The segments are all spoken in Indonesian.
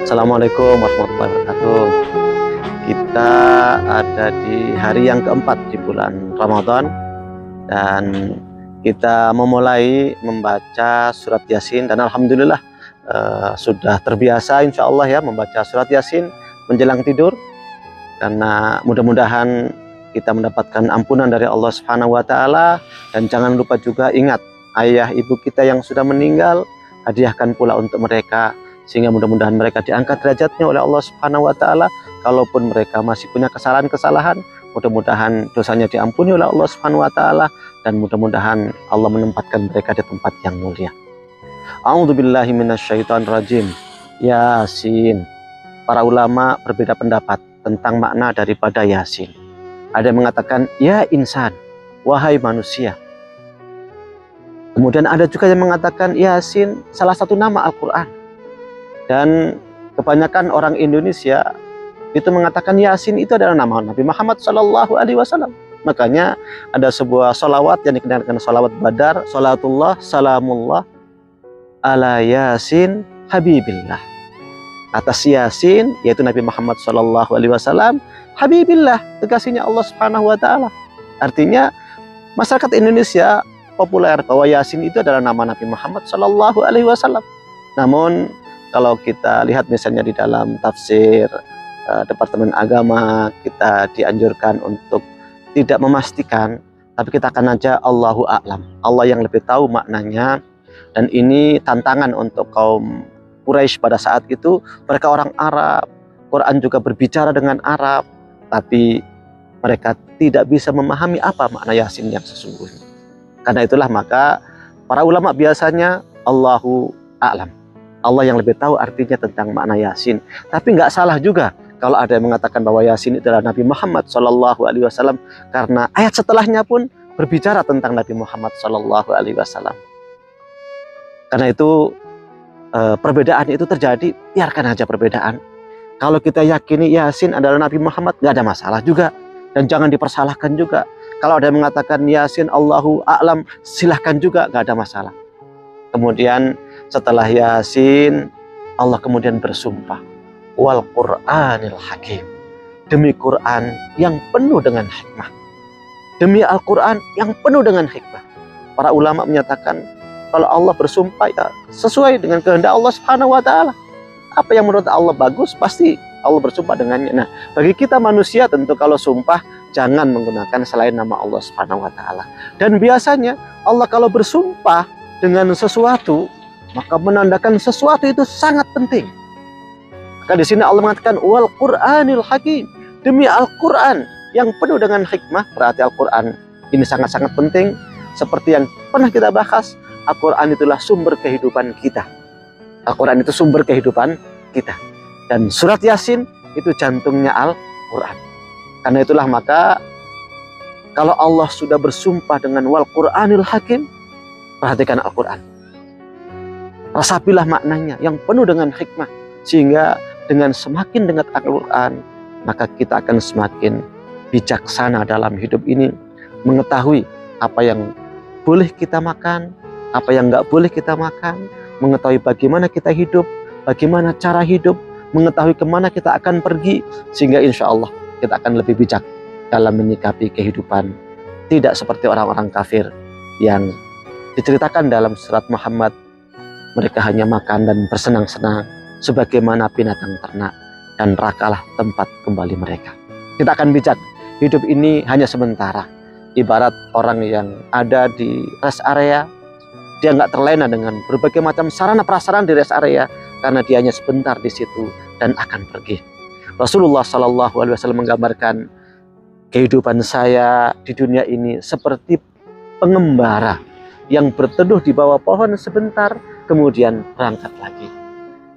Assalamualaikum warahmatullahi wabarakatuh. Kita ada di hari yang keempat di bulan Ramadan dan kita memulai membaca surat Yasin dan alhamdulillah sudah terbiasa insya Allah ya membaca surat Yasin menjelang tidur, karena mudah-mudahan kita mendapatkan ampunan dari Allah Subhanahu wa taala. Dan jangan lupa juga ingat ayah ibu kita yang sudah meninggal, hadiahkan pula untuk mereka sehingga mudah-mudahan mereka diangkat derajatnya oleh Allah Subhanahu wa taala. Kalaupun mereka masih punya kesalahan-kesalahan, mudah-mudahan dosanya diampuni oleh Allah Subhanahu wa taala dan mudah-mudahan Allah menempatkan mereka di tempat yang mulia. A'udzubillahi minasyaitonirrajim. Yasin. Para ulama berbeda pendapat tentang makna daripada Yasin. Ada yang mengatakan ya insan, wahai manusia. Kemudian ada juga yang mengatakan Yasin salah satu nama Al-Qur'an. Dan kebanyakan orang Indonesia itu mengatakan Yasin itu adalah nama Nabi Muhammad SAW. Makanya ada sebuah sholawat yang dikenal dengan sholawat Badar, sholatullah salamullah ala Yasin Habibillah. Atas Yasin, yaitu Nabi Muhammad SAW, Habibillah, kekasihnya Allah Subhanahu wa taala. Artinya masyarakat Indonesia populer bahwa Yasin itu adalah nama Nabi Muhammad SAW. Namun kalau kita lihat misalnya di dalam tafsir Departemen Agama, kita dianjurkan untuk tidak memastikan, tapi kita akan aja Allahu a'lam. Allah yang lebih tahu maknanya. Dan ini tantangan untuk kaum Quraisy pada saat itu. Mereka orang Arab, Quran juga berbicara dengan Arab, tapi mereka tidak bisa memahami apa makna Yasin yang sesungguhnya. Karena itulah maka para ulama biasanya Allahu a'lam. Allah yang lebih tahu artinya tentang makna Yasin. Tapi nggak salah juga kalau ada yang mengatakan bahwa Yasin itu adalah Nabi Muhammad SAW, karena ayat setelahnya pun berbicara tentang Nabi Muhammad SAW. Karena itu perbedaan itu terjadi, biarkan aja perbedaan. Kalau kita yakini Yasin adalah Nabi Muhammad, nggak ada masalah juga. Dan jangan dipersalahkan juga. Kalau ada yang mengatakan Yasin Allahu a'lam, silahkan juga, nggak ada masalah. Kemudian setelah Yasin, Allah kemudian bersumpah, wal Qur'anil Hakim, demi Quran yang penuh dengan hikmah, demi Al-Quran yang penuh dengan hikmah. Para ulama menyatakan kalau Allah bersumpah ya sesuai dengan kehendak Allah Subhanahu wa taala. Apa yang menurut Allah bagus, pasti Allah bersumpah dengannya. Nah, bagi kita manusia tentu kalau sumpah jangan menggunakan selain nama Allah Subhanahu wa taala. Dan biasanya Allah kalau bersumpah dengan sesuatu, maka menandakan sesuatu itu sangat penting. Maka di sini Allah mengatakan wal Qur'anil Hakim, demi Al-Qur'an yang penuh dengan hikmah. Berarti Al-Qur'an ini sangat-sangat penting. Seperti yang pernah kita bahas, Al-Qur'an itulah sumber kehidupan kita. Al-Qur'an itu sumber kehidupan kita. Dan surat Yasin itu jantungnya Al-Qur'an. Karena itulah maka kalau Allah sudah bersumpah dengan wal Qur'anil Hakim, perhatikan Al-Quran. Rasapilah maknanya yang penuh dengan hikmah. Sehingga dengan semakin dekat Al-Quran, maka kita akan semakin bijaksana dalam hidup ini. Mengetahui apa yang boleh kita makan, apa yang nggak boleh kita makan. Mengetahui bagaimana kita hidup, bagaimana cara hidup. Mengetahui kemana kita akan pergi. Sehingga insya Allah kita akan lebih bijak dalam menyikapi kehidupan. Tidak seperti orang-orang kafir yang diceritakan dalam surat Muhammad, mereka hanya makan dan bersenang-senang sebagaimana binatang ternak, dan nerakalah tempat kembali mereka. Kita akan bijak, hidup ini hanya sementara. Ibarat orang yang ada di rest area, dia nggak terlena dengan berbagai macam sarana prasarana di rest area, karena dia hanya sebentar di situ dan akan pergi. Rasulullah SAW menggambarkan kehidupan saya di dunia ini seperti pengembara yang berteduh di bawah pohon sebentar, kemudian berangkat lagi.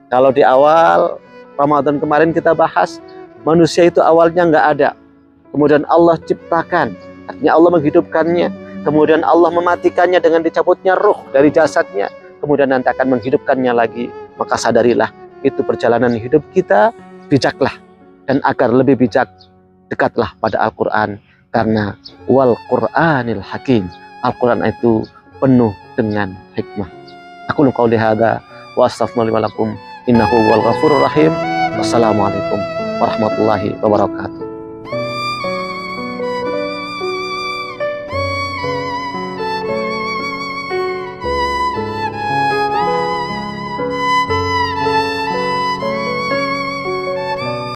Kalau di awal Ramadan kemarin kita bahas, manusia itu awalnya nggak ada. Kemudian Allah ciptakan, artinya Allah menghidupkannya. Kemudian Allah mematikannya dengan dicabutnya ruh dari jasadnya. Kemudian nanti akan menghidupkannya lagi. Maka sadarilah, itu perjalanan hidup kita, bijaklah. Dan agar lebih bijak, dekatlah pada Al-Quran. Karena wal Qur'anil Hakim, Al-Quran itu penuh dengan hikmah. Aku qauli hadza wa astaghfirullahi wa lakum. Innahu huwal ghafurur rahim. Wassalamualaikum warahmatullahi wabarakatuh.